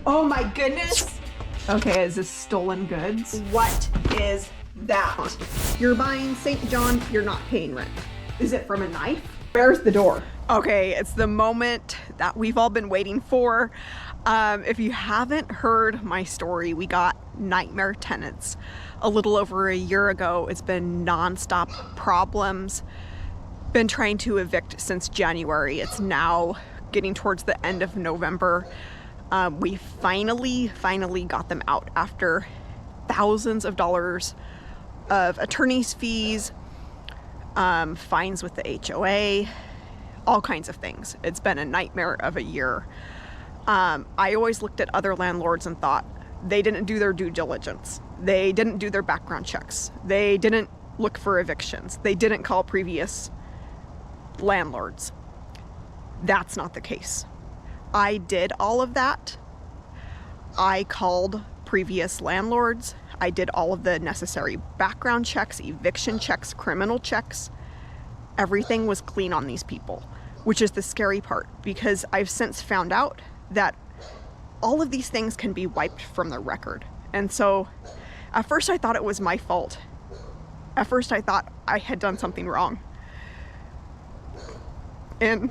Oh my goodness! Okay, is this stolen goods? What is that? You're buying St. John, you're not paying rent. Is it from a knife? Where's the door? Okay, it's the moment that we've all been waiting for. If you haven't heard my story, we got nightmare tenants a little over a year ago. It's been nonstop problems. Been trying to evict since January. It's now getting towards the end of November. We finally got them out after thousands of dollars of attorney's fees, fines with the HOA, all kinds of things. It's been a nightmare of a year. I always looked at other landlords and thought they didn't do their due diligence. They didn't do their background checks. They didn't look for evictions. They didn't call previous landlords. That's not the case. I did all of that. I called previous landlords. I did all of the necessary background checks, eviction checks, criminal checks. Everything was clean on these people, which is the scary part, because I've since found out that all of these things can be wiped from the record. And so at first I thought it was my fault. At first I thought I had done something wrong. And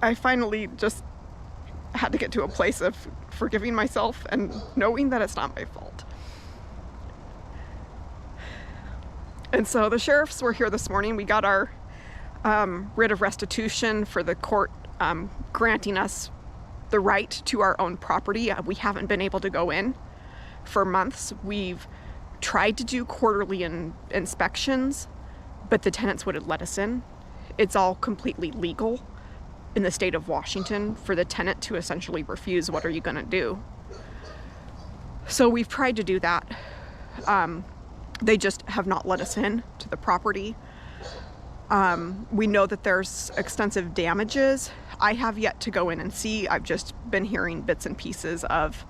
I finally just had to get to a place of forgiving myself and knowing that it's not my fault. And so the sheriffs were here this morning. We got our writ of restitution for the court granting us the right to our own property. We haven't been able to go in for months. We've tried to do quarterly inspections, but the tenants wouldn't let us in. It's all completely legal in the state of Washington for the tenant to essentially refuse. What are you going to do? So we've tried to do that. They just have not let us in to the property. We know that there's extensive damages. I have yet to go in and see. I've just been hearing bits and pieces of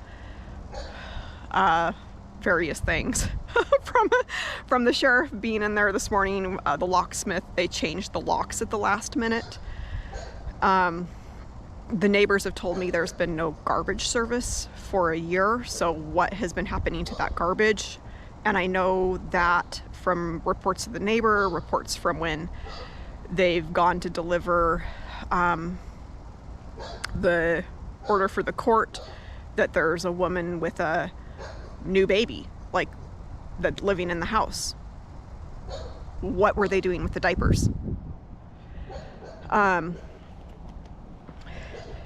various things from the sheriff being in there this morning. The locksmith, they changed the locks at the last minute. The neighbors have told me there's been no garbage service for a year. So what has been happening to that garbage? And I know that from reports of the neighbor, reports from when they've gone to deliver the order for the court, that there's a woman with a new baby, like, that's living in the house. What were they doing with the diapers?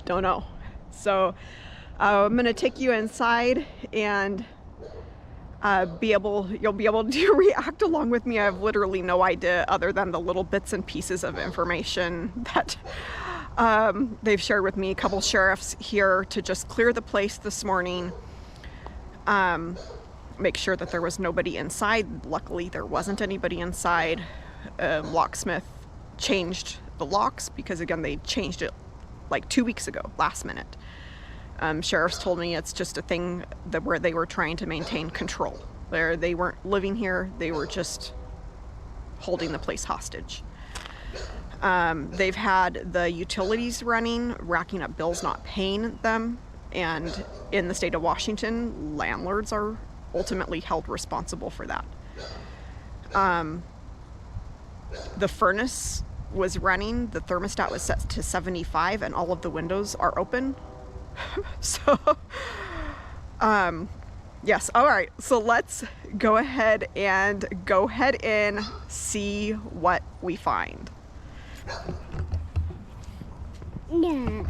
Don't know. So I'm gonna take you inside and you'll be able to react along with me. I have literally no idea other than the little bits and pieces of information that they've shared with me. A couple sheriffs here to just clear the place this morning, make sure that there was nobody inside. Luckily there wasn't anybody inside. Locksmith changed the locks because, again, they changed it like 2 weeks ago, last minute. Sheriffs told me it's just a thing where they were trying to maintain control. They weren't living here, they were just holding the place hostage. They've had the utilities running, racking up bills, not paying them, and in the state of Washington, landlords are ultimately held responsible for that. The furnace was running, the thermostat was set to 75, and all of the windows are open. So, yes, all right, so let's go ahead in, see what we find. Yeah.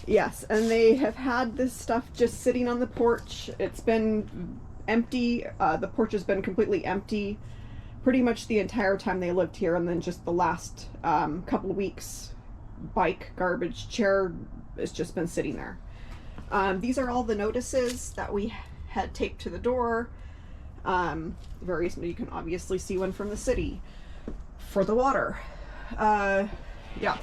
Yes, and they have had this stuff just sitting on the porch. It's been empty. The porch has been completely empty pretty much the entire time they lived here, and then just the last couple of weeks, bike, garbage, chair has just been sitting there. These are all the notices that we had taped to the door. Various, you can obviously see one from the city for the water. Yeah.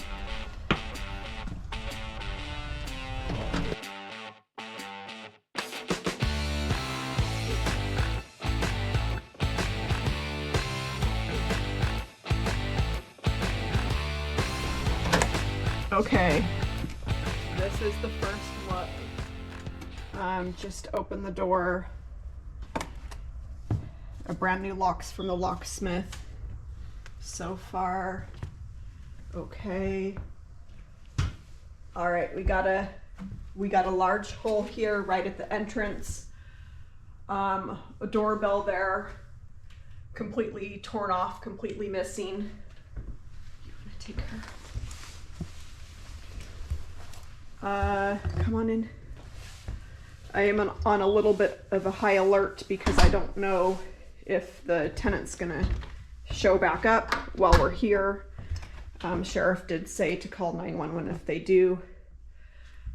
Okay. This is the first look. Just open the door. A brand new locks from the locksmith. So far, okay. All right, we got a large hole here right at the entrance. A doorbell there, completely torn off, completely missing. You want to take her? Come on in. I am on a little bit of a high alert because I don't know if the tenant's gonna show back up while we're here. Sheriff did say to call 911 if they do.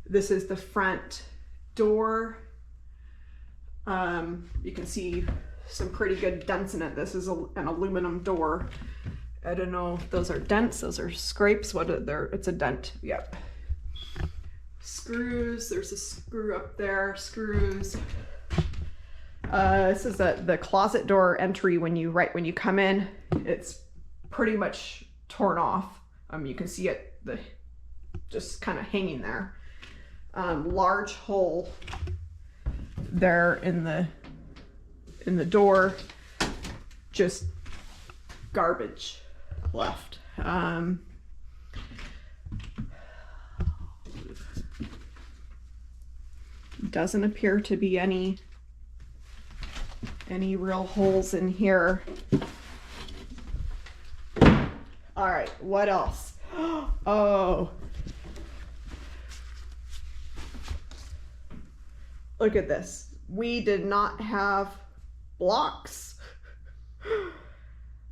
This is the front door. You can see some pretty good dents in it. This is an aluminum door. I don't know if those are dents, those are scrapes. What are there? It's a dent. Yep. Screws. There's a screw up there. Screws. This is the closet door entry when you come in. It's pretty much torn off. You can see it just kind of hanging there. Large hole there in the door. Just garbage left. Doesn't appear to be any real holes in here. All right, what else? Oh, look at this. We did not have blocks.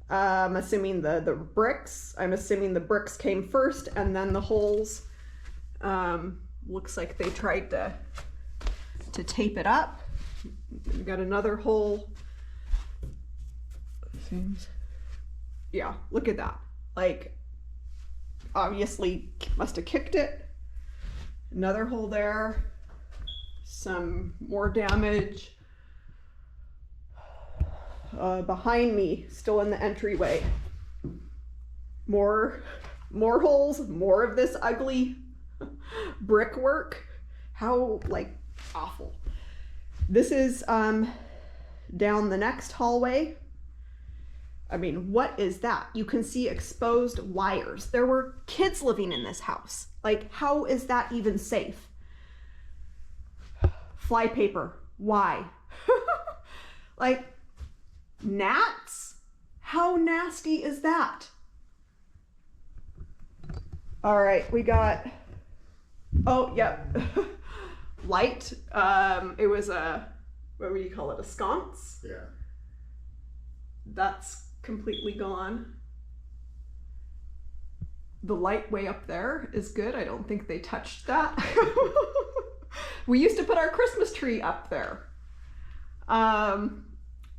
I'm assuming the bricks. I'm assuming the bricks came first and then the holes. Looks like they tried to tape it up. We got another hole. Seems, yeah, look at that. Like, obviously must have kicked it. Another hole there. Some more damage. Behind me, still in the entryway. More holes, more of this ugly brickwork. How, like, awful. This is down the next hallway. I mean, what is that? You can see exposed wires. There were kids living in this house. Like, how is that even safe? Flypaper. Why? Like, gnats? How nasty is that? All right, we got, oh, yep. Light. It was what would you call it? A sconce? Yeah. That's completely gone. The light way up there is good. I don't think they touched that. We used to put our Christmas tree up there. Yeah,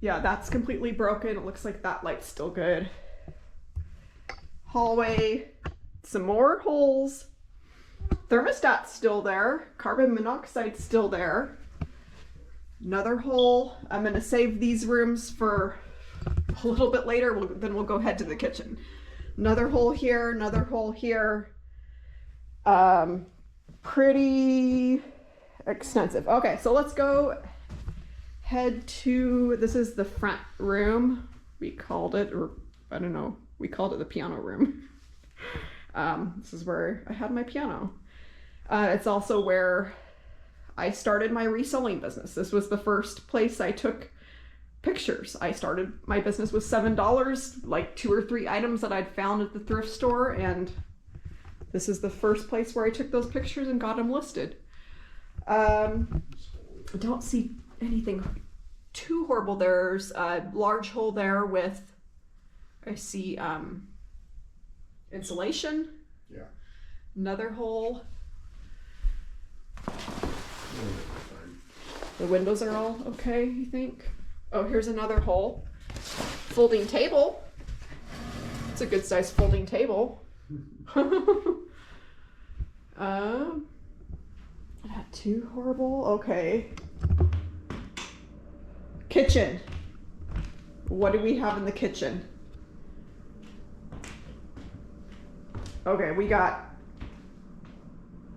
that's completely broken. It looks like that light's still good. Hallway, some more holes. Thermostat's still there. Carbon monoxide's still there. Another hole. I'm gonna save these rooms for a little bit later. Then we'll go head to the kitchen. Another hole here, another hole here. Pretty extensive. Okay, so let's go head to, this is the front room. We called it, or I don't know, we called it the piano room. This is where I had my piano. It's also where I started my reselling business. This was the first place I took pictures. I started my business with $7, like 2 or 3 items that I'd found at the thrift store, and this is the first place where I took those pictures and got them listed. I don't see anything too horrible. There's a large hole there with, I see insulation. Yeah. Another hole. The windows are all okay, you think? Oh, here's another hole. Folding table. It's a good size folding table. Not too horrible. Okay. Kitchen. What do we have in the kitchen? Okay, we got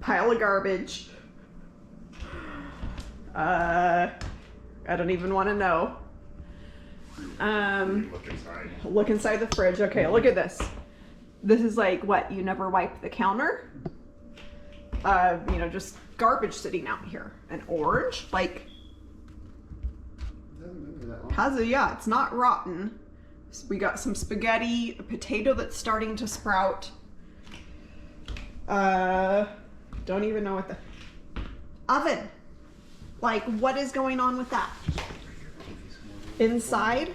pile of garbage. I don't even want to know. Look inside the fridge. Okay, look at this. This is like, what, you never wipe the counter? You know, just garbage sitting out here. An orange, like, yeah, it's not rotten. So we got some spaghetti, a potato that's starting to sprout. Don't even know what the oven. Like, what is going on with that? Inside?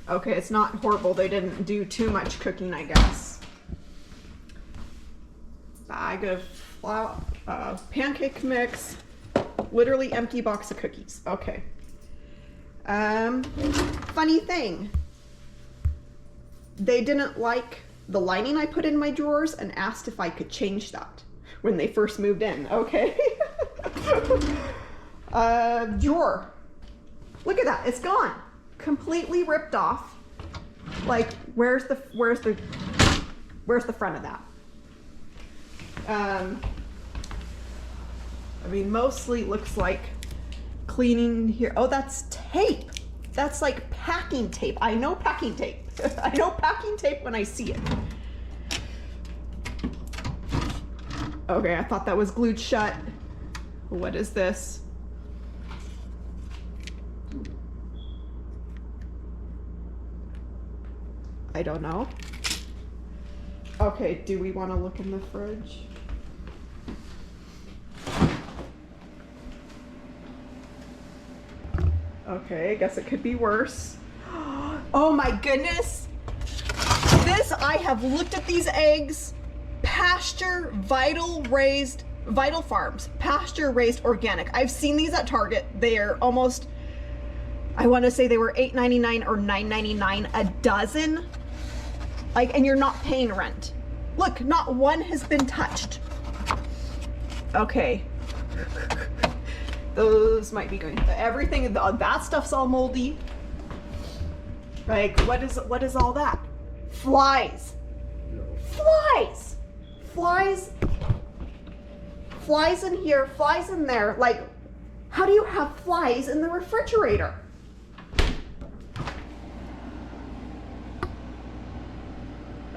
Okay, it's not horrible. They didn't do too much cooking, I guess. Bag of flour, pancake mix, literally empty box of cookies. Okay. Funny thing. They didn't like the lining I put in my drawers and asked if I could change that when they first moved in. Okay. Drawer. Look at that. It's gone. Completely ripped off. Like, where's the front of that? I mean, mostly looks like cleaning here. Oh, that's tape. That's like packing tape. I know packing tape. I know packing tape when I see it. Okay, I thought that was glued shut. What is this? I don't know. Okay, do we want to look in the fridge? Okay, I guess it could be worse. Oh my goodness. This, I have looked at these eggs. Pasture Vital Farms, pasture raised organic. I've seen these at Target. They're almost, I want to say they were $8.99 or $9.99 a dozen. Like, and you're not paying rent. Look, not one has been touched. Okay. Those might be going, everything, that stuff's all moldy. Like, what is all that? Flies. Flies. Flies in here, flies in there. Like, how do you have flies in the refrigerator?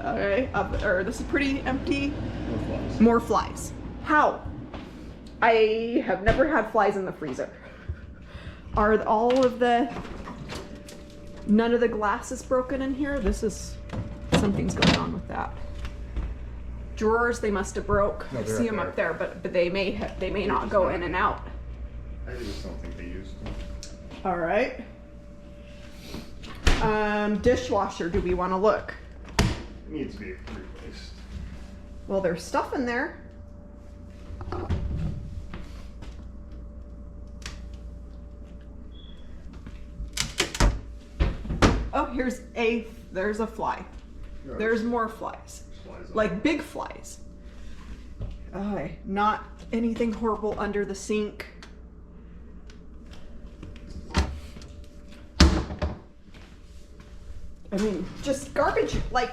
Okay, this is pretty empty. More flies. How? I have never had flies in the freezer. Are none of the glass is broken in here? Something's going on with that. Drawers, they must have broke. No, I see them up there, but they may not go in and out. I just don't think they used them. All right. Dishwasher, do we want to look? It needs to be replaced. Well, there's stuff in there. Oh, there's a fly. No, There's more flies. Like big flies. Not anything horrible under the sink. I mean, just garbage, like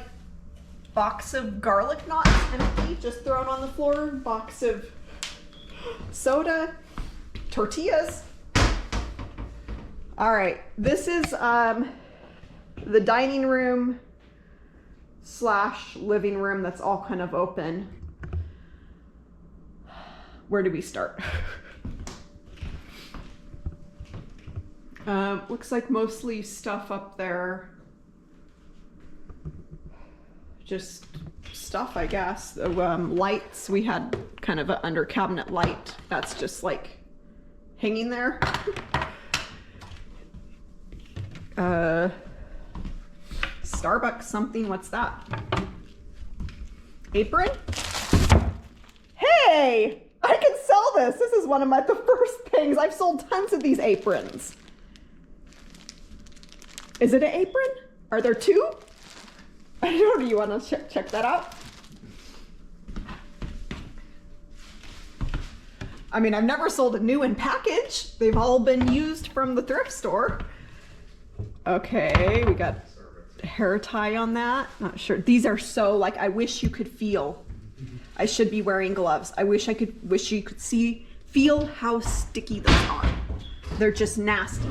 box of garlic knots empty, just thrown on the floor, box of soda, tortillas. All right, this is the dining room / living room that's all kind of open. Where do we start? Looks like mostly stuff up there. Just stuff, I guess. Lights, we had kind of an under cabinet light that's just like hanging there. Starbucks something, what's that? Apron? Hey, I can sell this. This is one of the first things. I've sold tons of these aprons. Is it an apron? Are there two? I don't know, you want to check that out? I mean, I've never sold a new in package. They've all been used from the thrift store. Okay, we got hair tie on that. Not sure. These are so, like, I wish you could feel. I should be wearing gloves. I wish you could feel how sticky those are. They're just nasty.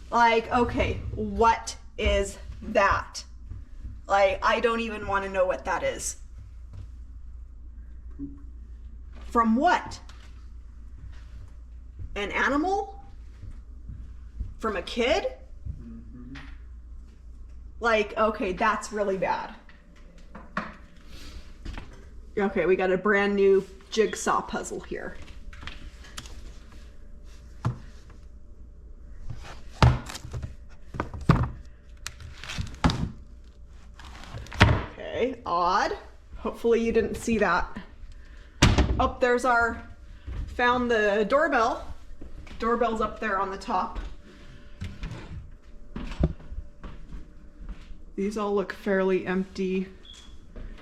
Like, okay, what is that? Like, I don't even want to know what that is. From what? An animal? From a kid? Like, okay, that's really bad. Okay, we got a brand new jigsaw puzzle here. Okay, odd. Hopefully you didn't see that. Oh, there's found the doorbell. Doorbell's up there on the top. These all look fairly empty.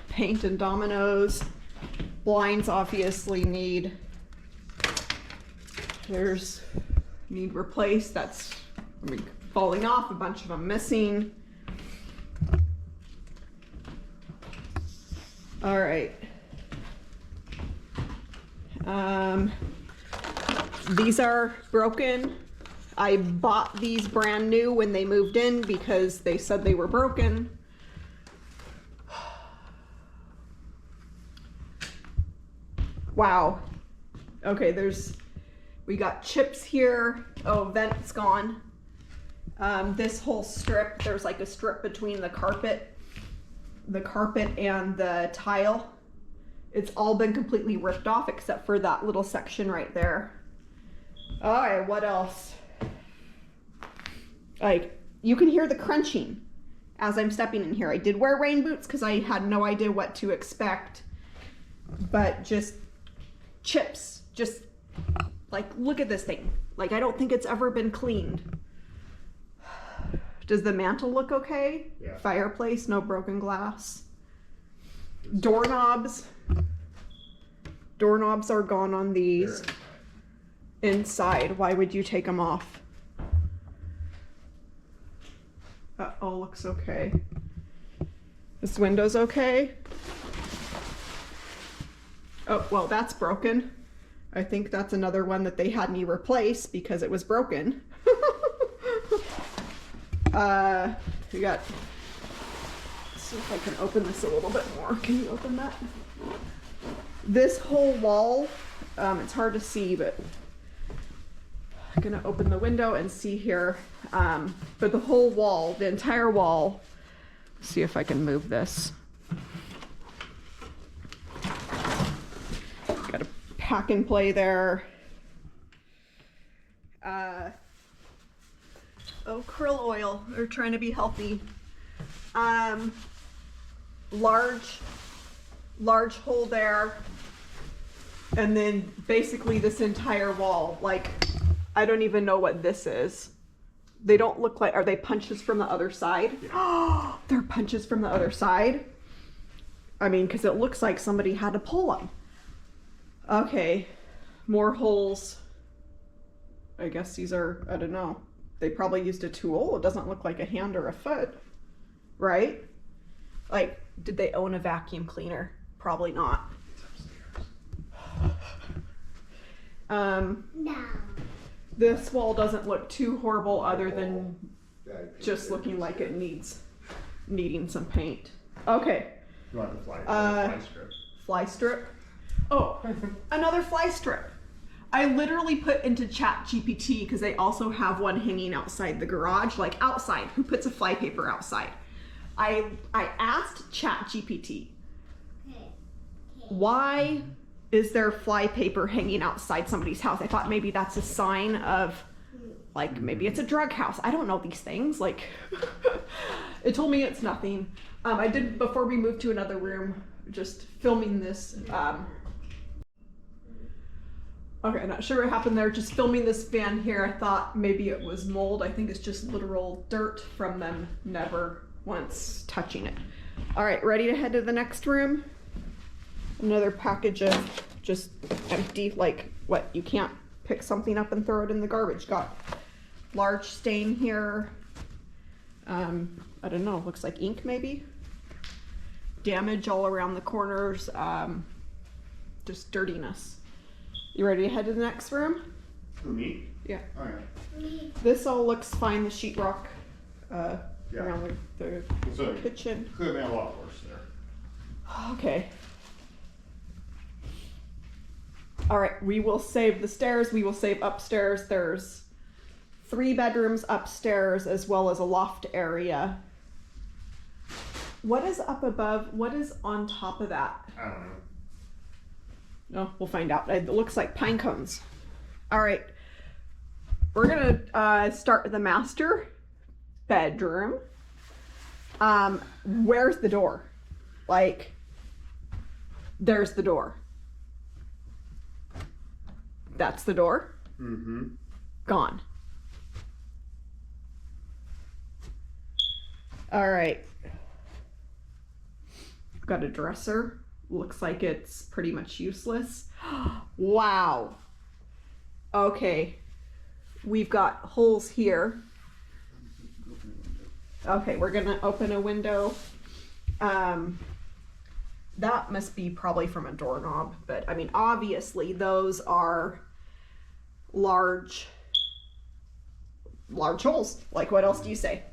Paint and dominoes. Blinds obviously need replaced. That's falling off, a bunch of them missing. All right. These are broken. I bought these brand new when they moved in because they said they were broken. Wow. Okay, we got chips here. Oh, vent's gone. This whole strip, there's like a strip between the carpet and the tile. It's all been completely ripped off except for that little section right there. All right, what else? Like, you can hear the crunching as I'm stepping in here. I did wear rain boots because I had no idea what to expect, but just chips, just like, look at this thing. Like, I don't think it's ever been cleaned. Does the mantle look okay? Yeah. Fireplace, no broken glass. Doorknobs. Doorknobs are gone on these. Inside, why would you take them off? That all looks okay. This window's okay. Oh, well, that's broken. I think that's another one that they had me replace because it was broken. We got, let's see if I can open this a little bit more. Can you open that? This whole wall, it's hard to see, but I'm gonna open the window and see here. But the whole wall, the entire wall, see if I can move this. Got a pack and play there. Oh, krill oil. They're trying to be healthy. Large hole there. And then basically this entire wall, like, I don't even know what this is. They don't look like, are they punches from the other side? Yeah. They're punches from the other side? I mean, because it looks like somebody had to pull them. Okay, more holes. I guess these are, I don't know. They probably used a tool. It doesn't look like a hand or a foot, right? Like, did they own a vacuum cleaner? Probably not. No. This wall doesn't look too horrible other than just looking like it needing some paint. Okay. You want the fly strip? Fly strip. Oh, another fly strip. I literally put into ChatGPT because they also have one hanging outside the garage, like outside. Who puts a fly paper outside? I asked ChatGPT, why is there fly paper hanging outside somebody's house? I thought maybe that's a sign of, like, maybe it's a drug house. I don't know these things. Like, it told me it's nothing. I did, before we moved to another room, just filming this. Okay, I'm not sure what happened there. Just filming this fan here, I thought maybe it was mold. I think it's just literal dirt from them never once touching it. All right, ready to head to the next room? Another package of just empty, like, what, you can't pick something up and throw it in the garbage. Got large stain here. I don't know, looks like ink maybe. Damage all around the corners. just dirtiness. You ready to head to the next room? For me? Yeah. Oh, yeah. This all looks fine, the sheetrock Yeah. around the So, kitchen. could have been a lot worse there. Okay. All right, we will save the stairs. We will save upstairs. There's 3 bedrooms upstairs as well as a loft area. What is up above? What is on top of that? I don't know. No, we'll find out. It looks like pine cones. All right. We're gonna start with the master bedroom. Where's the door? Like, there's the door. That's the door. Mm-hmm. Gone. All right. Got a dresser. Looks like it's pretty much useless. Wow. Okay. We've got holes here. Okay, we're gonna open a window. That must be probably from a doorknob, but I mean, obviously those are large holes. Like, what else do you say?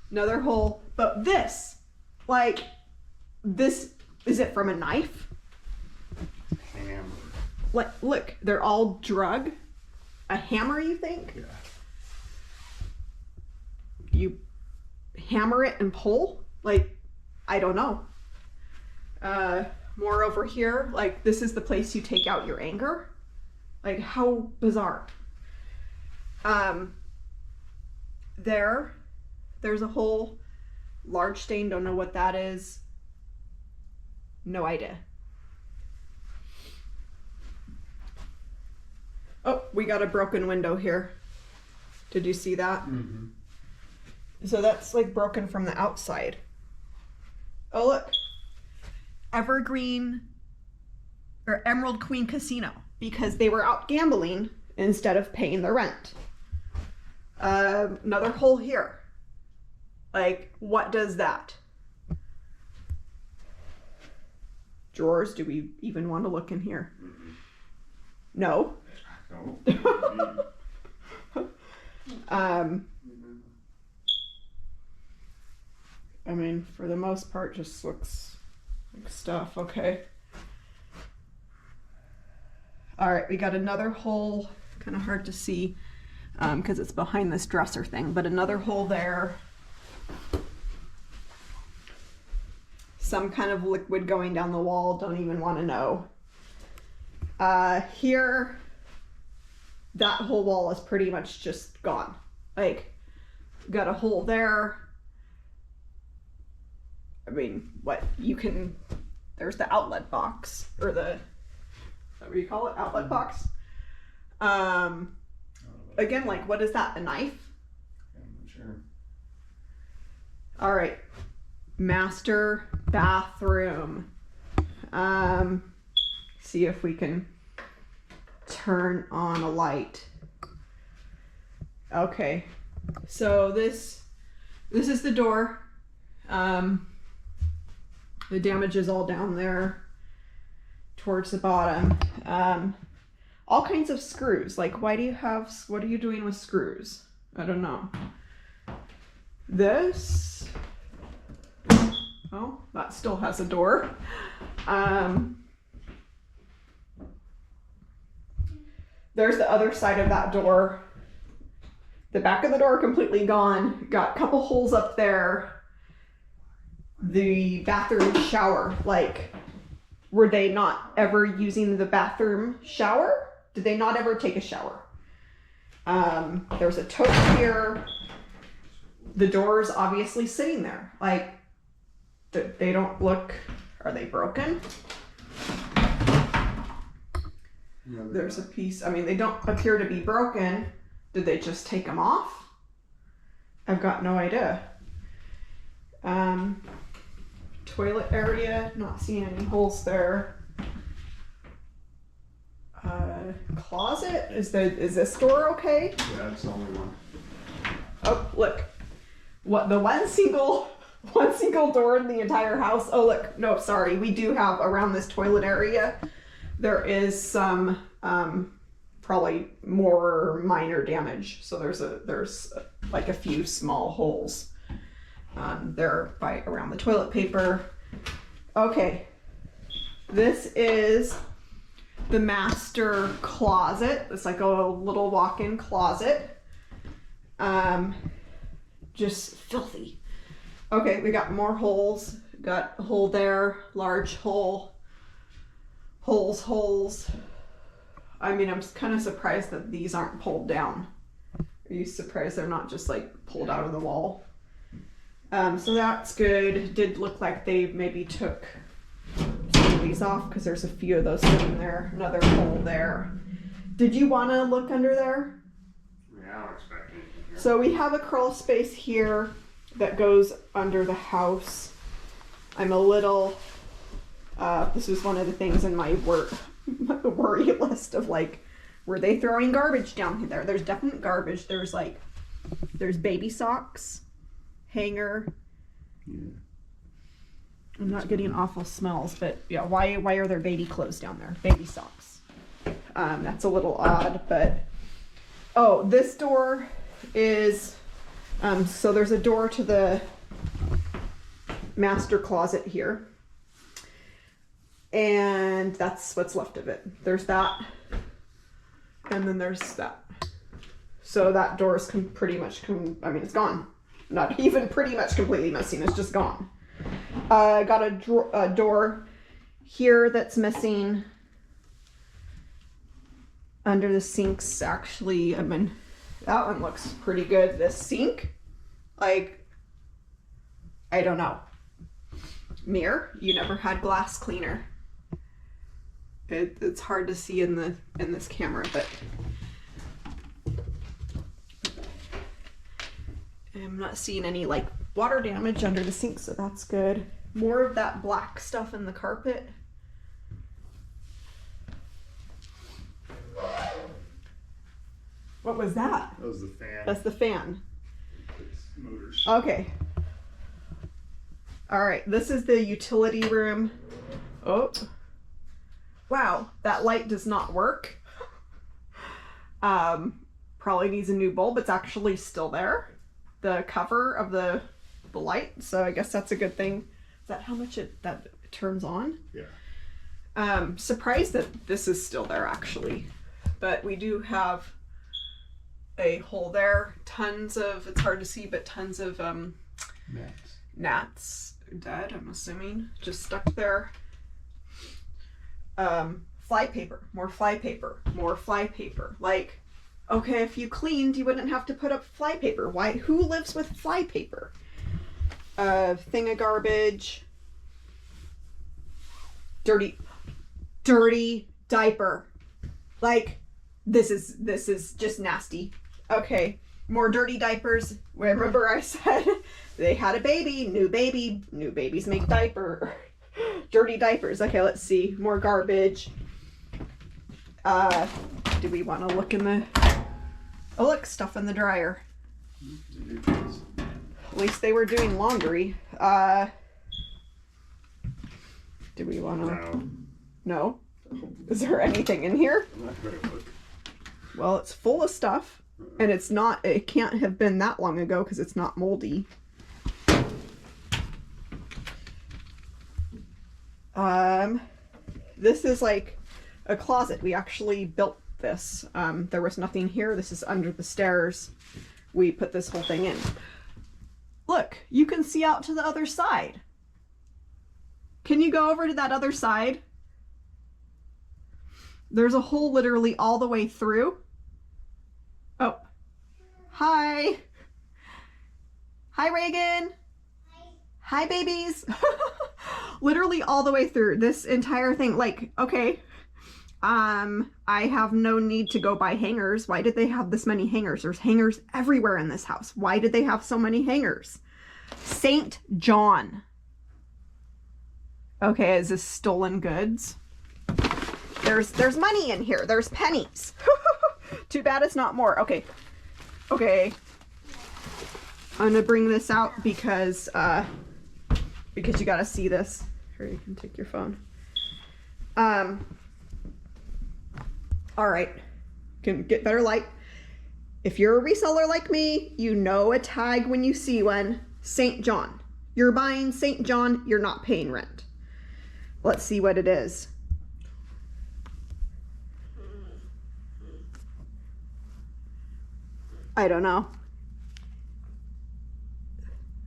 Another hole, but this, like, this, is it from a knife? Hammer. Like, look, they're all drug. A hammer, you think? Yeah. You hammer it and pull? Like, I don't know. More over here, like, this is the place you take out your anger. Like, how bizarre. There's a whole large stain, don't know what that is. No idea. Oh, we got a broken window here. Did you see that? Mm-hmm. So that's like broken from the outside. Oh, look. Evergreen or Emerald Queen Casino, because they were out gambling instead of paying the rent. Another hole here. Like, what does that? Drawers, do we even want to look in here? Mm-hmm. No. No. I mean, for the most part, just looks like stuff. Okay. All right, we got another hole. Kind of hard to see because it's behind this dresser thing, but another hole there. Some kind of liquid going down the wall. Don't even want to know. Here, that whole wall is pretty much just gone. Like, got a hole there. I mean, what you can, there's the outlet box, or the, is that what you call it? Outlet box. Again, like, what is that? A knife? I'm not sure. All right. Master bathroom. See if we can turn on a light. Okay. So this is the door. The damage is all down there towards the bottom. All kinds of screws. Like, what are you doing with screws? I don't know. This, oh, that still has a door. There's the other side of that door. The back of the door completely gone. Got a couple holes up there. The bathroom shower, like, were they not ever using the bathroom shower? Did they not ever take a shower? There's a tote here. The door's obviously sitting there. Like, they don't look, are they broken? No, There's a piece, I mean, they don't appear to be broken. Did they just take them off? I've got no idea. Toilet area, not seeing any holes there. Closet, is this door okay? Yeah, it's the only one. Oh, look. What, the one single door in the entire house? Oh, look, no, sorry. We do have around this toilet area, there is some probably more minor damage. So there's like a few small holes there by around the toilet paper. Okay, this is the master closet. It's like a little walk-in closet. Just filthy. Okay, we got more holes. Got a hole there, large hole, holes. I mean, I'm kind of surprised that these aren't pulled down. Are you surprised they're not just like pulled out of the wall? So that's good. Did look like they maybe took some of these off because there's a few of those sitting there. Another hole there. Did you want to look under there? Yeah, I'll expect it. So we have a crawl space here that goes under the house. I'm a little, this was one of the things in my worry list of like, were they throwing garbage down there? There's definite garbage. There's baby socks, hanger. Yeah. I'm not getting awful smells, but yeah, why are there baby clothes down there? Baby socks. That's a little odd, but, oh, this door is, so there's a door to the master closet here, and that's what's left of it. There's that, and then there's that. So that door is pretty much, I mean, it's gone. Not even pretty much completely missing, it's just gone. Got a door here that's missing. Under the sinks, actually, I mean, that one looks pretty good. This sink, like, I don't know. Mirror, you never had glass cleaner. It's hard to see in this camera, but I'm not seeing any like water damage under the sink, so that's good. More of that black stuff in the carpet. What was that? That was the fan. That's the fan. It's motors. Okay. All right, this is the utility room. Oh. Wow, that light does not work. Probably needs a new bulb. It's actually still there. The cover of the light, so I guess that's a good thing. Is that how much it turns on? Yeah. Surprised that this is still there actually. But we do have a hole there. Tons of, it's hard to see, but tons of gnats dead, I'm assuming, just stuck there. Fly paper, more fly paper, more fly paper. Like, okay, if you cleaned, you wouldn't have to put up fly paper. Why? Who lives with fly paper? Thing of garbage. Dirty diaper. Like, this is just nasty. Okay, more dirty diapers. Remember I said they had a baby, new babies make diaper. Dirty diapers. Okay, let's see. More garbage. Do we want to look in the... Oh, look, stuff in the dryer. At least they were doing laundry. Do we want to... No? Is there anything in here? I'm not gonna look. Well, it's full of stuff. And it's not... It can't have been that long ago because it's not moldy. This is like a closet. We actually built this. There was nothing here. This is under the stairs. We put this whole thing in. Look, you can see out to the other side. Can you go over to that other side? There's a hole literally all the way through. Oh, hi. Hi, Reagan. Hi, babies. Literally all the way through this entire thing. Like, okay, I have no need to go buy hangers. Why did they have this many hangers? There's hangers everywhere in this house. Why did they have so many hangers? St. John. Okay, is this stolen goods? There's money in here. There's pennies. Too bad it's not more. Okay. Okay. I'm gonna bring this out because you gotta see this. Here, you can take your phone. All right, can get better light. If you're a reseller like me, you know a tag when you see one. St. John. You're buying St. John, you're not paying rent. Let's see what it is. I don't know.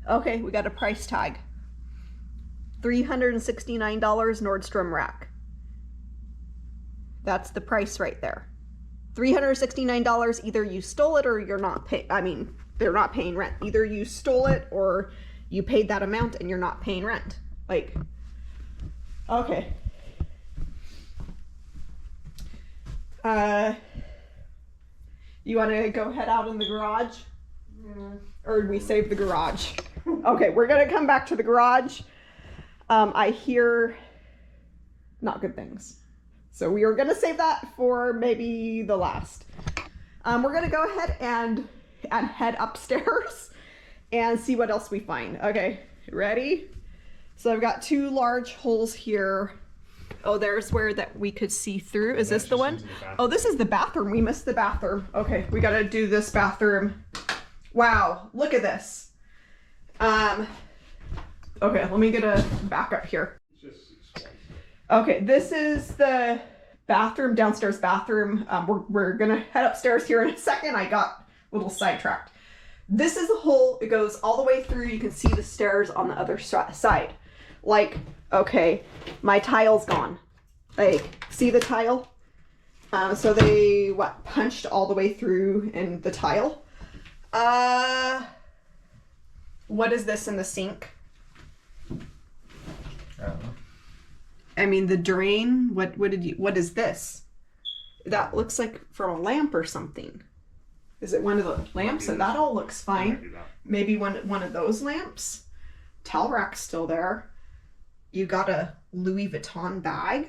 Okay, we got a price tag. $369 Nordstrom rack. That's the price right there. $369, either you stole it or you're not they're not paying rent. Either you stole it or you paid that amount and you're not paying rent. Like, okay. You want to go head out in the garage? Or did we save the garage? Okay, we're going to come back to the garage. I hear not good things. So we are going to save that for maybe the last. We're going to go ahead and head upstairs and see what else we find. Okay, ready? So I've got 2 large holes here. Oh, there's where that we could see through. Is this the one? Oh, this is the bathroom. We missed the bathroom. Okay, we got to do this bathroom. Wow, look at this. Okay, let me get a back up here. Okay, this is the bathroom, downstairs bathroom. We're gonna head upstairs here in a second. I got a little sidetracked. This is a hole. It goes all the way through. You can see the stairs on the other side. Like, okay, my tile's gone. Like, see the tile? So they, punched all the way through in the tile. What is this in the sink? I mean, the drain, what is this? That looks like from a lamp or something. Is it one of the lamps? And that all looks fine. Maybe one of those lamps. Towel rack's still there. You got a Louis Vuitton bag.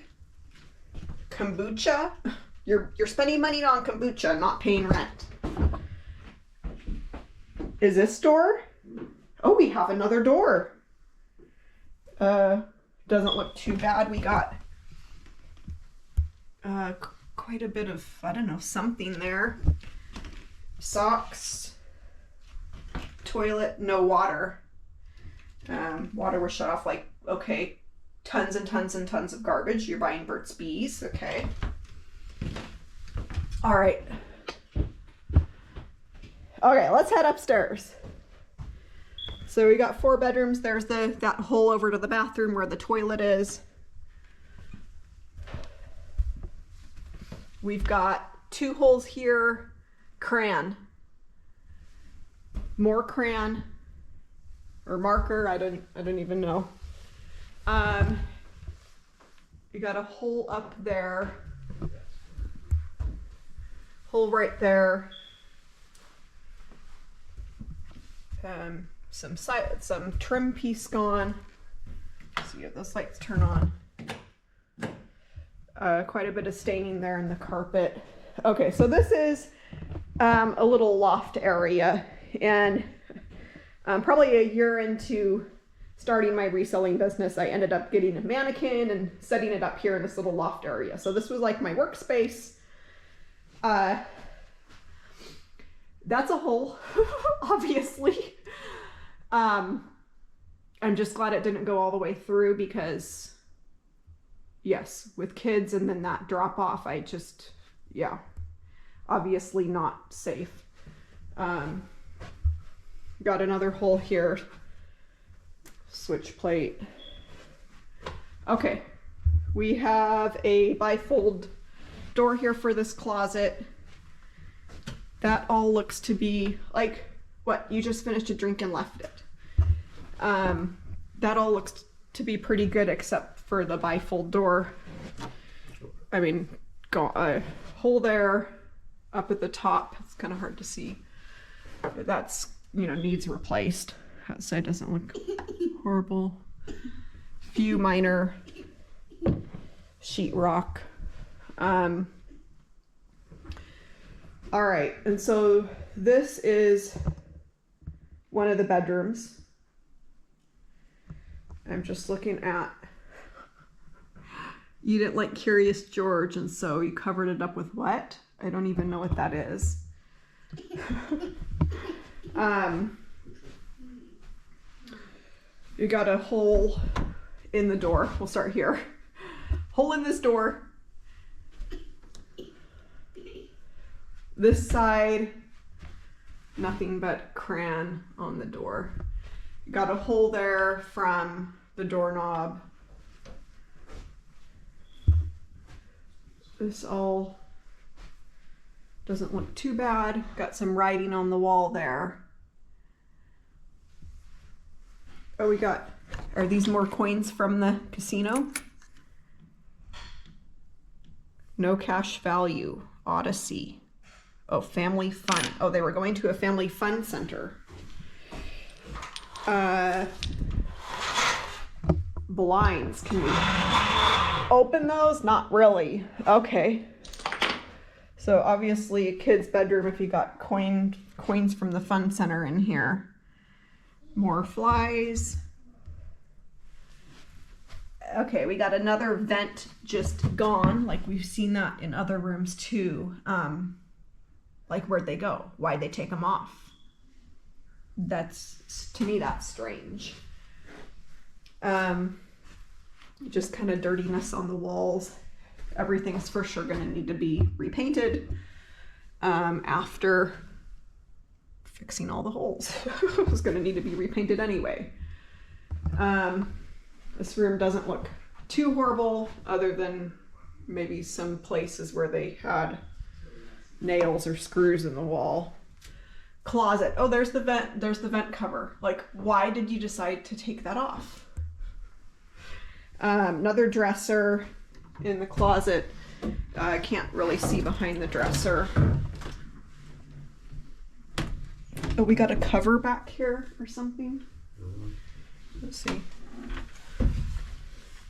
Kombucha. You're spending money on kombucha, not paying rent. Is this door? Oh, we have another door. Doesn't look too bad. We got quite a bit of, I don't know, something there. Socks, toilet, no water. Water was shut off. Like, okay, tons and tons and tons of garbage. You're buying Burt's Bees, okay. All right. Okay, let's head upstairs. So we got 4 bedrooms. There's that hole over to the bathroom where the toilet is. We've got 2 holes here. Crayon. More crayon. Or marker, I don't even know. You got a hole up there. Hole right there. Some trim piece gone. See if those lights turn on. Quite a bit of staining there in the carpet. Okay, so this is a little loft area, and probably a year into starting my reselling business, I ended up getting a mannequin and setting it up here in this little loft area. So this was like my workspace. That's a hole, obviously. I'm just glad it didn't go all the way through because, yes, with kids and then that drop off, yeah, obviously not safe. Got another hole here. Switch plate. Okay, we have a bifold door here for this closet. That all looks to be like, what, you just finished a drink and left it. That all looks to be pretty good except for the bifold door. I mean, got a hole there up at the top. It's kind of hard to see. But that's, needs replaced. Outside doesn't look horrible. Few minor sheetrock. All right, and so this is one of the bedrooms. I'm just looking at, You didn't like Curious George, and so you covered it up with what? I don't even know what that is. You got a hole in the door. We'll start here. Hole in this door. This side, nothing but crayon on the door. You got a hole there from the doorknob. This all doesn't look too bad. Got some writing on the wall there. Oh, are these more coins from the casino? No cash value, Odyssey. Oh, family fun. Oh, they were going to a family fun center. Blinds, can we open those? Not really. Okay. So obviously a kid's bedroom if you got coins from the fun center in here. More flies. Okay, we got another vent just gone. Like we've seen that in other rooms too. Like where'd they go? Why'd they take them off? To me, that's strange. Just kind of dirtiness on the walls. Everything's for sure gonna need to be repainted after fixing all the holes. It was gonna need to be repainted anyway. This room doesn't look too horrible other than maybe some places where they had nails or screws in the wall. Closet. Oh, there's the vent. There's the vent cover. Like, why did you decide to take that off? Another dresser in the closet. I can't really see behind the dresser. Oh, we got a cover back here or something. Let's see.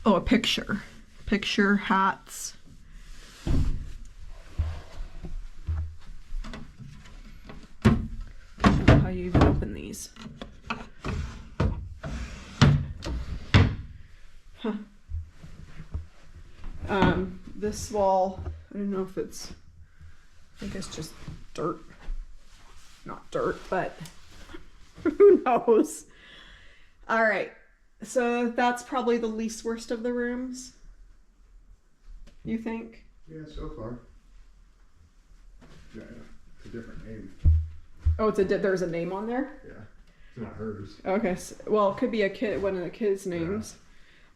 Oh, a picture. Picture, hats. I don't know how you even open these. Huh. This wall, I don't know if it's, I think it's just dirt. Not dirt, but who knows? All right, so that's probably the least worst of the rooms, you think? Yeah, so far. Yeah, it's a different name. Oh, there's a name on there? Yeah, it's not hers. Okay, well, it could be one of the kids' names.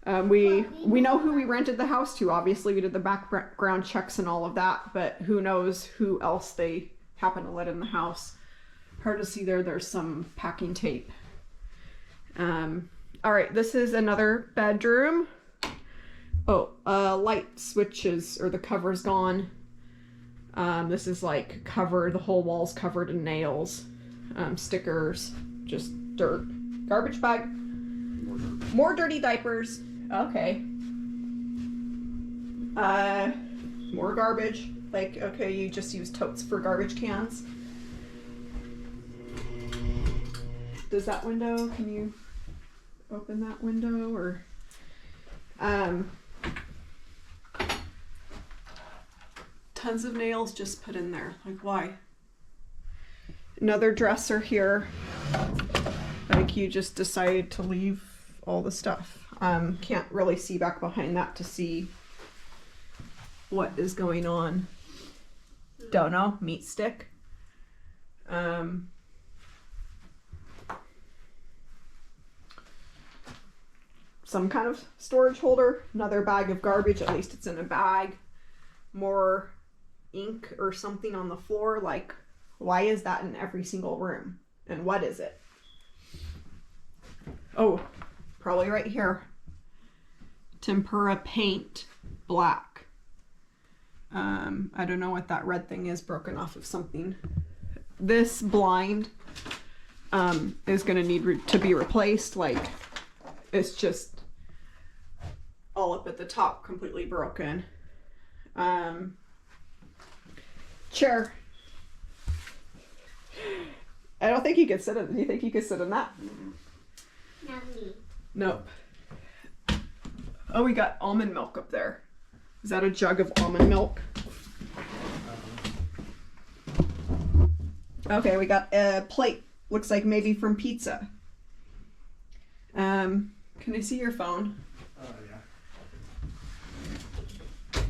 We know who we rented the house to. Obviously, we did the background checks and all of that, but who knows who else they happen to let in the house. Hard to see there. There's some packing tape. All right, this is another bedroom. Oh, light switches, or the cover's gone. This is like the whole wall's covered in nails, stickers, just dirt. Garbage bag. More dirty diapers. Okay. More garbage. Like, okay, you just use totes for garbage cans. Does that window, can you open that window, or tons of nails just put in there. Like, why? Another dresser here. Like, you just decided to leave all the stuff. Can't really see back behind that to see what is going on. Don't know. Meat stick. Some kind of storage holder. Another bag of garbage. At least it's in a bag. More ink or something on the floor. Like, why is that in every single room? And what is it? Oh, probably right here. Tempera paint, black. I don't know what that red thing is, broken off of something. This blind is gonna need to be replaced. Like, it's just all up at the top, completely broken. Chair. I don't think you could sit in. Do you think you could sit in that? Not me. Nope. Oh, we got almond milk up there. Is that a jug of almond milk? Okay, we got a plate. Looks like maybe from pizza. Can I see your phone? Yeah.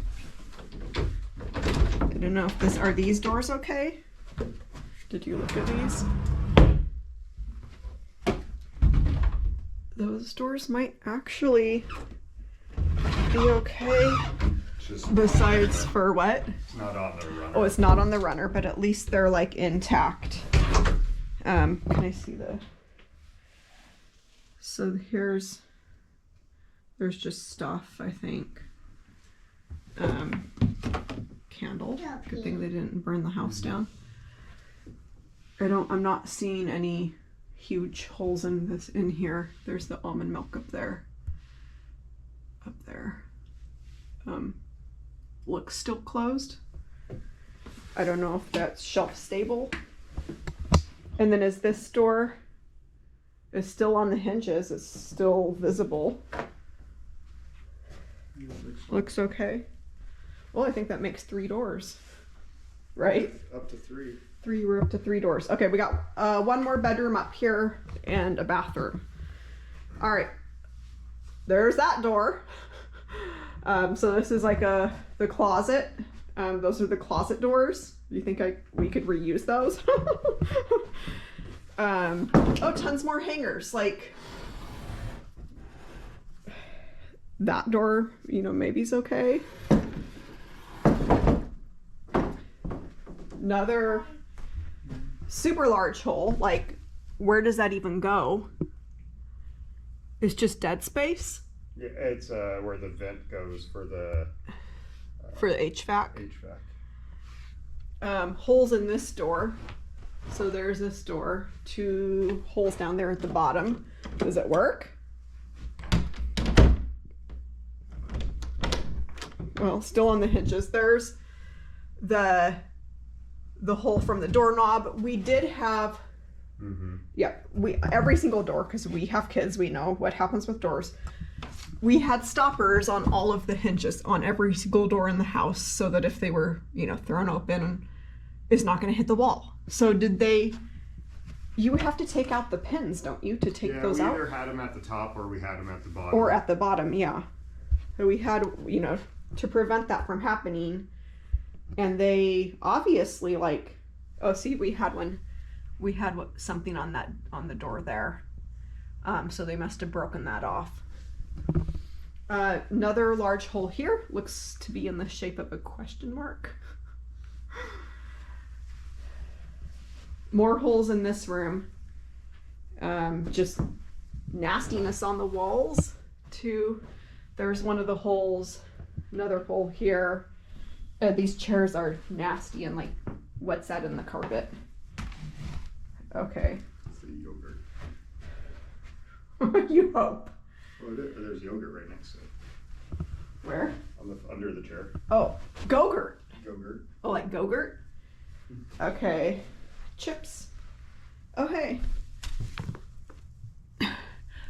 I don't know if are these doors okay? Did you look at these? Those doors might actually be okay. Besides for what? It's not on the runner. Oh, it's not on the runner, but at least they're like intact. Can I see the... So there's just stuff, I think. Candle. Good thing they didn't burn the house down. I'm not seeing any huge holes in here. There's the almond milk up there. Looks still closed. I don't know if that's shelf stable. And then is this door is still on the hinges? It's still visible. Looks okay. Well, I think that makes 3 doors, right? Up to 3. We're up to 3 doors. Okay, we got one more bedroom up here and a bathroom. All right, there's that door. So this is like the closet. Those are the closet doors. Do you think we could reuse those? Oh, tons more hangers. Like that door, maybe is okay. Another super large hole. Like, where does that even go? It's just dead space? Yeah, it's where the vent goes for the HVAC. Holes in this door. So there's this door. 2 holes down there at the bottom. Does it work? Well, still on the hinges. There's the hole from the doorknob. We did have, every single door, because we have kids, we know what happens with doors. We had stoppers on all of the hinges on every single door in the house, so that if they were, thrown open, it's not going to hit the wall. So you have to take out the pins, don't you, to take those out? Yeah, we either had them at the top or we had them at the bottom. Or at the bottom, yeah. So we had, to prevent that from happening. And they obviously we had one. We had something on the door there. So they must have broken that off. Another large hole here looks to be in the shape of a question mark. More holes in this room. Just nastiness on the walls too. There's one of the holes. Another hole here. These chairs are nasty and what's that in the carpet? Okay. It's the yogurt. You hope. Well, there's yogurt right next to it. Where? Under the chair. Oh, Go-Gurt. Yogurt. Oh, like Go-Gurt? Okay. Chips. Oh, hey.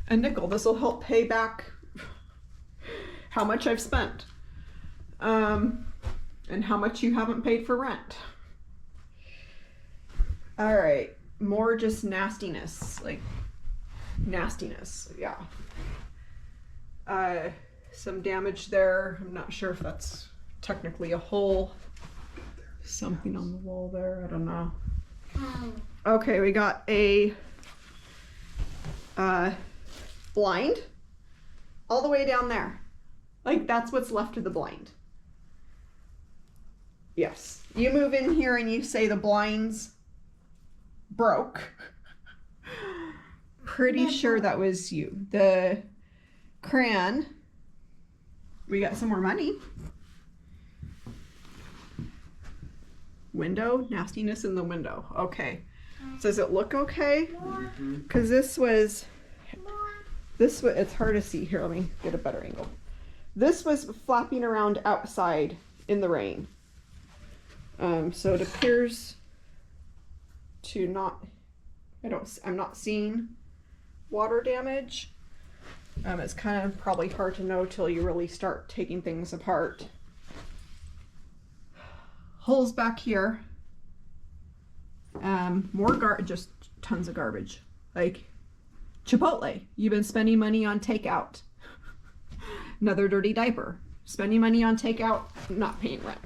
A nickel. This will help pay back how much I've spent. And how much you haven't paid for rent. All right. More just nastiness. Nastiness. Yeah. Some damage there. I'm not sure if that's technically a hole. Something on the wall there. I don't know. Okay, we got a blind all the way down there. That's what's left of the blind. Yes. You move in here and you say the blinds broke. Pretty sure that was you. The crayon. We got some more money. Window. Nastiness in the window. Okay. Does it look okay? Because this was, it's hard to see. Here, let me get a better angle. This was flapping around outside in the rain. So it appears to not, I'm not seeing water damage. It's kind of probably hard to know till you really start taking things apart. holes back here. Just tons of garbage. Like Chipotle, you've been spending money on takeout. Another dirty diaper. Spending money on takeout, not paying rent.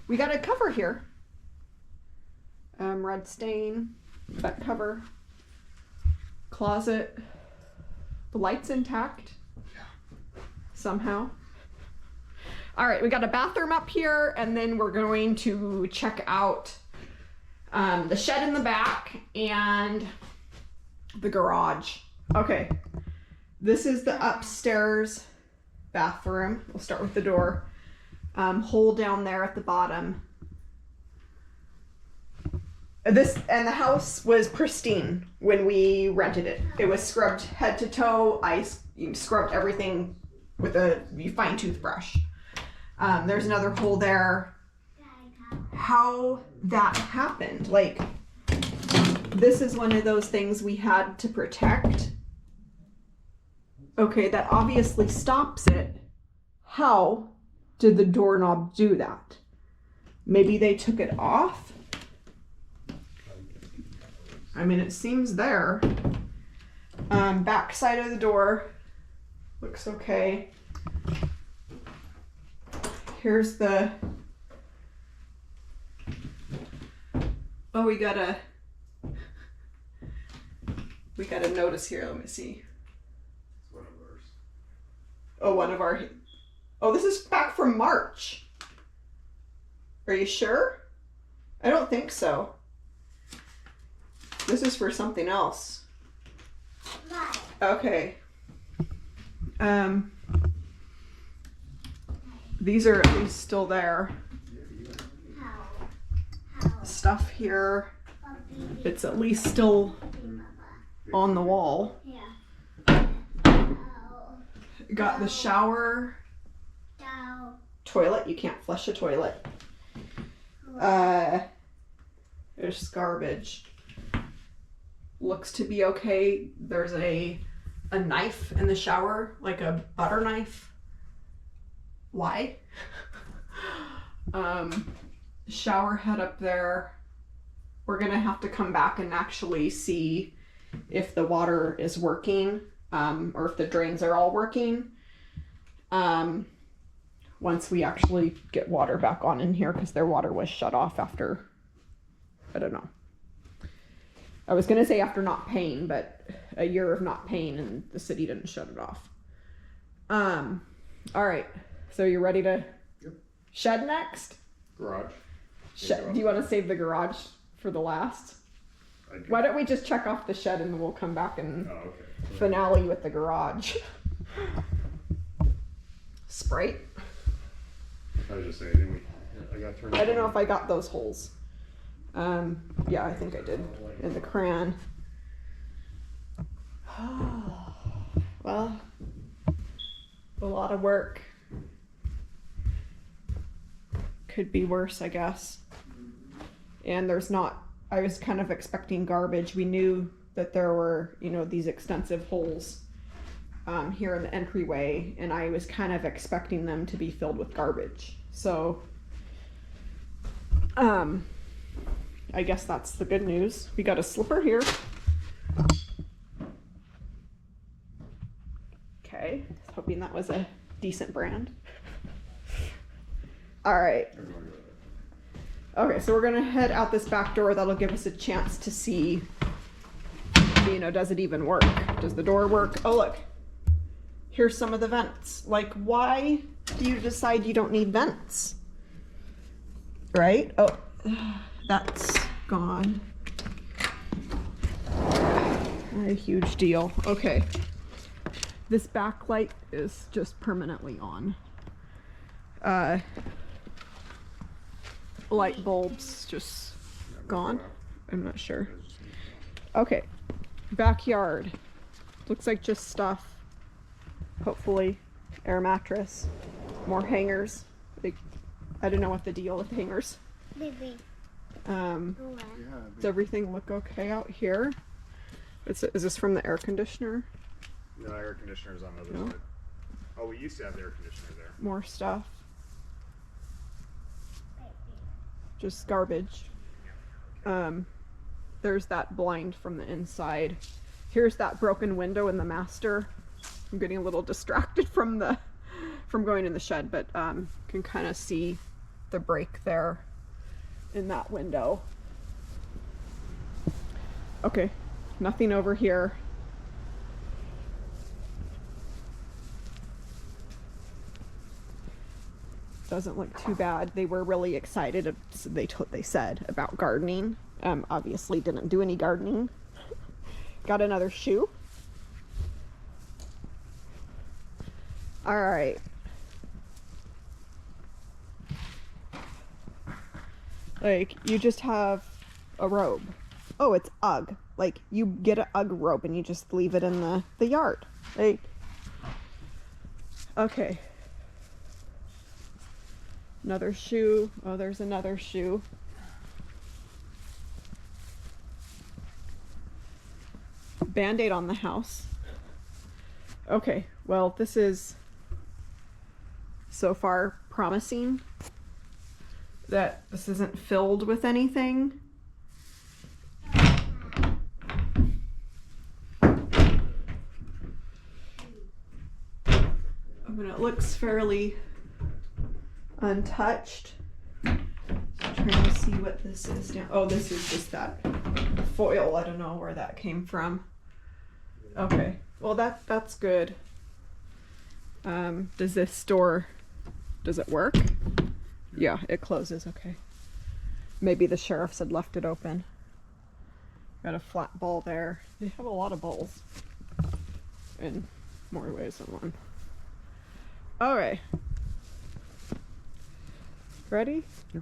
We got a cover here. Red stain, that cover. Closet. The light's intact. Somehow. All right, we got a bathroom up here, and then we're going to check out the shed in the back and the garage. Okay, this is the upstairs bathroom. We'll start with the door. Hole down there at the bottom. And the house was pristine when we rented it. It was scrubbed head to toe. I scrubbed everything with a fine toothbrush. There's another hole there. How that happened, like, this is one of those things we had to protect. Okay, that obviously stops it. How did the doorknob do that? Maybe they took it off? I mean, it seems there. Back side of the door looks okay. Here's the... Oh, we got a notice here. Let me see. It's one of ours. Oh, one of our... Oh, this is back from March. Are you sure? I don't think so. This is for something else. Okay. These are at least still there. Stuff here. It's at least still on the wall. Got the shower. Toilet. You can't flush a toilet. There's garbage. Looks to be okay. There's a knife in the shower, like a butter knife. Why? Shower head up there. We're gonna have to come back and actually see if the water is working, or if the drains are all working. Once we actually get water back on in here, because their water was shut off after, I don't know. I was gonna say after not paying, but a year of not paying and the city didn't shut it off. All right, so you ready to shed next? Garage. Do you want to save the garage for the last? Why don't we just check off the shed and then we'll come back and finale with the garage. Sprite. I was just saying, didn't we? I got turned. I don't know if I got those holes. Yeah, I think I did in the crayon. Well, a lot of work. Could be worse, I guess. And there's not, I was kind of expecting garbage. We knew that there were, you know, these extensive holes here in the entryway, and I was kind of expecting them to be filled with garbage. So, I guess that's the good news. We got a slipper here. Okay, hoping that was a decent brand. All right. Okay, so we're gonna head out this back door. That'll give us a chance to see, you know, does it even work? Does the door work? Oh, look. Here's some of the vents. Like, why do you decide you don't need vents? Right? Oh, that's gone. Not a huge deal. Okay. This backlight is just permanently on. Light bulbs just gone. I'm not sure. Okay. Backyard. Looks like just stuff. Hopefully. Air mattress. More hangers. I don't know what the deal with hangers. Baby. Does everything look okay out here? Is this from the air conditioner? No, air conditioner's on the other No? side. Oh, we used to have the air conditioner there. More stuff. just garbage. There's that blind from the inside. Here's that broken window in the master. I'm getting a little distracted from going in the shed, but can kind of see the break there in that window. Okay, nothing over here. Doesn't look too bad. They were really excited. They said about gardening. Obviously didn't do any gardening. Got another shoe. All right. Like, you just have a robe. Oh, it's UGG. Like, you get an UGG robe and you just leave it in the yard. Like, okay. Another shoe. Oh, there's another shoe. Band-Aid on the house. Okay, well, this is so far promising that this isn't filled with anything. I mean, it looks fairly untouched. Trying to see what this is now. Oh, this is just that foil. I don't know where that came from. Okay, well that's good. Does this door, does it work? Yeah, it closes. Okay. Maybe the sheriffs had left it open. Got a flat ball there. They have a lot of balls in more ways than one. All right. Ready? Yeah.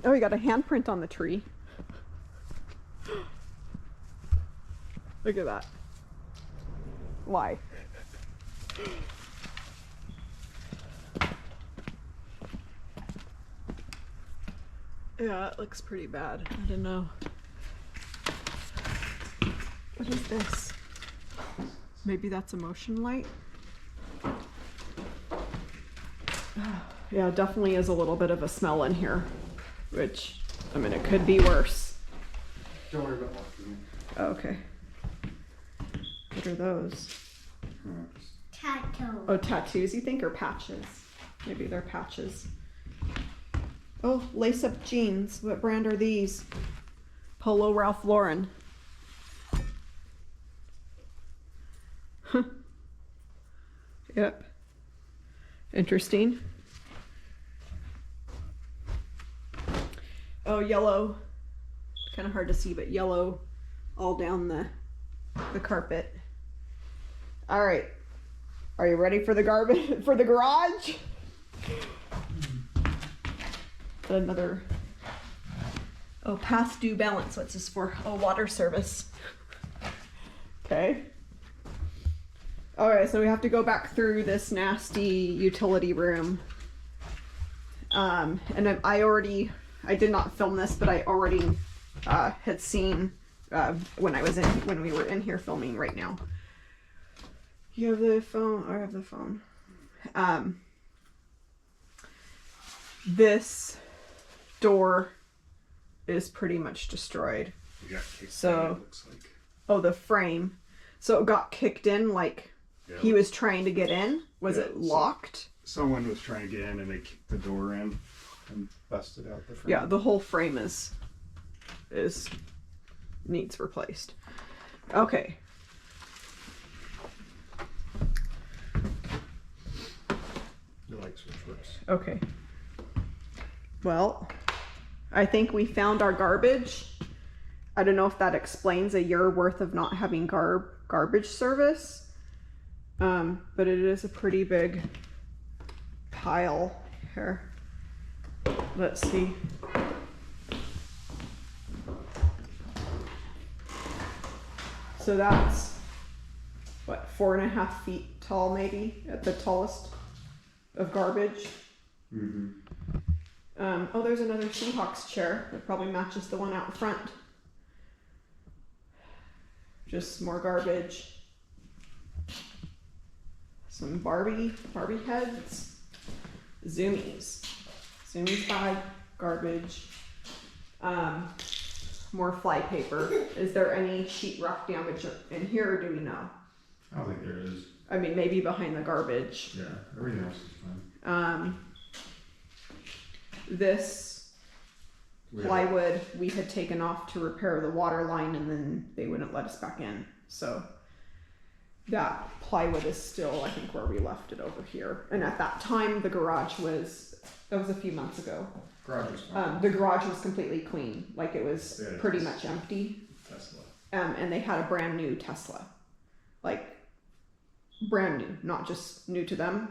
Oh, you got a handprint on the tree. Look at that. Why? Yeah, it looks pretty bad. I don't know. What is this? Maybe that's a motion light? Yeah, definitely is a little bit of a smell in here, which, I mean, it could be worse. Don't worry about walking in. Oh, okay. What are those? Tattoo. Oh, tattoos, you think, or patches? Maybe they're patches. Oh, lace-up jeans. What brand are these? Polo Ralph Lauren. Huh. Yep. Interesting. Oh, yellow. Kind of hard to see, but yellow all down the carpet. All right. Are you ready for the garbage, for the garage? Another, oh, past due balance. What's this for? Oh, water service. Okay. All right, so we have to go back through this nasty utility room. And I did not film this, but I already had seen when we were in here filming right now. You have the phone. I have the phone. This door is pretty much destroyed. You got kicked So- in, it looks like. Oh, the frame. So it got kicked in like Yeah, he was trying to get in? Was Yeah, it so- locked? Someone was trying to get in and they kicked the door in and busted out the frame. Yeah, the whole frame is needs replaced. Okay. The light switch works. Okay. Well, I think we found our garbage. I don't know if that explains a year worth of not having garbage service. But it is a pretty big pile here. Let's see. So that's what, 4.5 feet tall, maybe at the tallest of garbage. Mm-hmm. Oh, there's another Seahawks chair that probably matches the one out front. Just more garbage. some Barbie heads, Zoomies bag, garbage, more fly paper. Is there any sheetrock damage in here, or do we know? I don't think there is. I mean, maybe behind the garbage. Yeah, everything else is fine. This plywood we had taken off to repair the water line, and then they wouldn't let us back in. So that plywood is still, I think, where we left it over here. And at that time, the garage was, that was a few months ago. Garage is fine. The garage was completely clean. Like, it was Yeah, pretty much empty. Tesla. And they had a brand new Tesla. Like, brand new, not just new to them.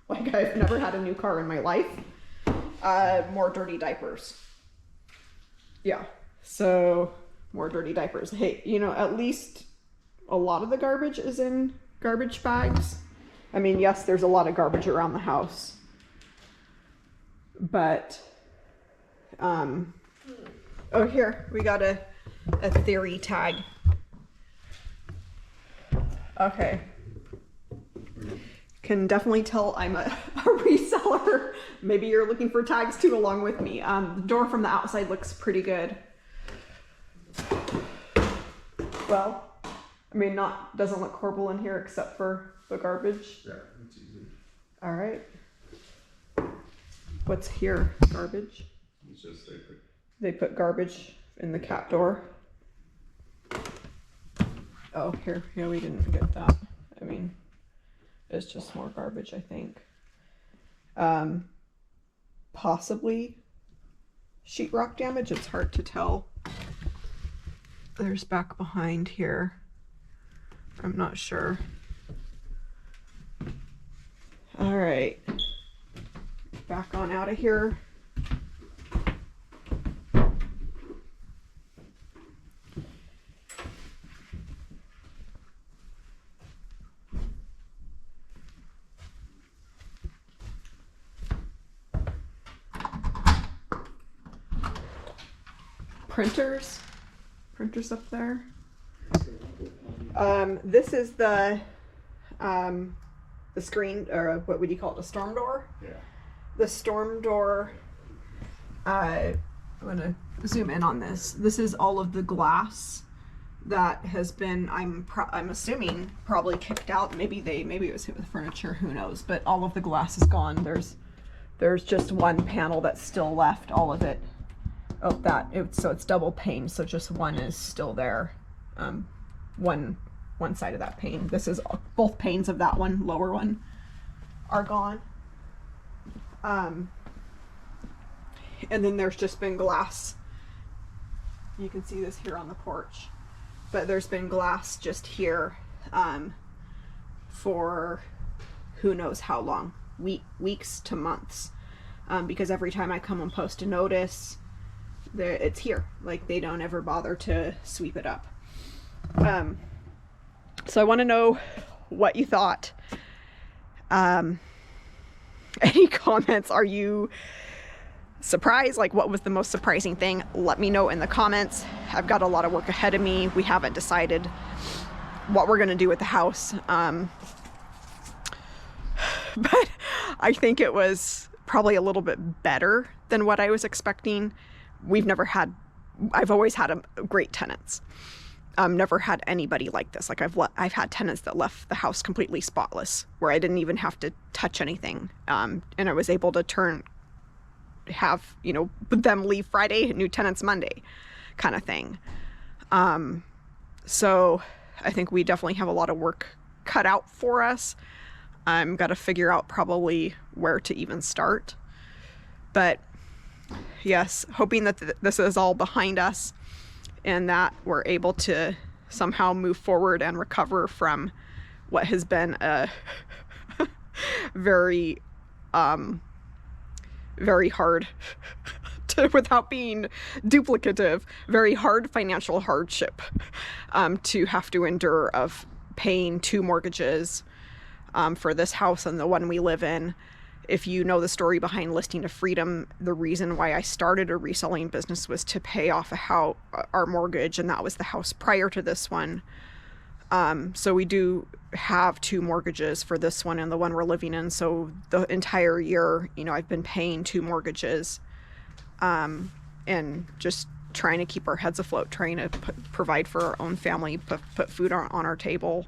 Like, I've never had a new car in my life. More dirty diapers. Yeah, so more dirty diapers. Hey, you know, at least a lot of the garbage is in garbage bags. I mean, yes, there's a lot of garbage around the house, but oh, here we got a theory tag. Okay, can definitely tell I'm a reseller. Maybe you're looking for tags too along with me. The door from the outside looks pretty good. Well, I mean, doesn't look horrible in here except for the garbage. Yeah, it's easy. All right. What's here? Garbage? It's just They put garbage in the cat door. Oh, here. Yeah, we didn't get that. I mean, it's just more garbage, I think. Possibly sheetrock damage. It's hard to tell. There's back behind here. I'm not sure. All right. Back on out of here. Printers up there. This is the screen, or what would you call it, a storm door? Yeah. The storm door, I'm gonna zoom in on this. This is all of the glass that has been, I'm assuming, probably kicked out. Maybe it was hit with furniture, who knows, but all of the glass is gone. There's just one panel that's still left, all of it. Oh, so it's double pane, so just one is still there. One side of that pane. This is both panes of that one, lower one, are gone. And then there's just been glass. You can see this here on the porch, but there's been glass just here for who knows how long, weeks to months, because every time I come and post a notice, it's here. Like, they don't ever bother to sweep it up. So I want to know what you thought. Any comments? Are you surprised? Like, what was the most surprising thing? Let me know in the comments. I've got a lot of work ahead of me. We haven't decided what we're going to do with the house. But I think it was probably a little bit better than what I was expecting. I've always had great tenants. Never had anybody like this. Like, I've had tenants that left the house completely spotless, where I didn't even have to touch anything. And I was able to have them leave Friday, new tenants Monday, kind of thing. So I think we definitely have a lot of work cut out for us. I'm got to figure out probably where to even start. But yes, hoping that this is all behind us and that we're able to somehow move forward and recover from what has been a very, very hard, without being duplicative, very hard financial hardship to have to endure, of paying 2 mortgages for this house and the one we live in. If you know the story behind Listing to Freedom, the reason why I started a reselling business was to pay off our mortgage, and that was the house prior to this one. So we do have 2 mortgages for this one and the one we're living in. So the entire year, you know, I've been paying 2 mortgages, and just trying to keep our heads afloat, trying to provide for our own family, put food on our table.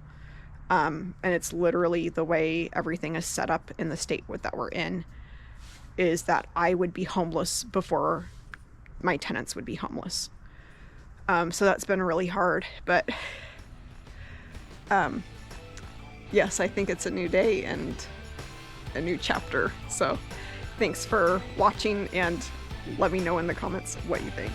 And it's literally the way everything is set up in the state that we're in, is that I would be homeless before my tenants would be homeless. So that's been really hard, but yes, I think it's a new day and a new chapter. So thanks for watching, and let me know in the comments what you think.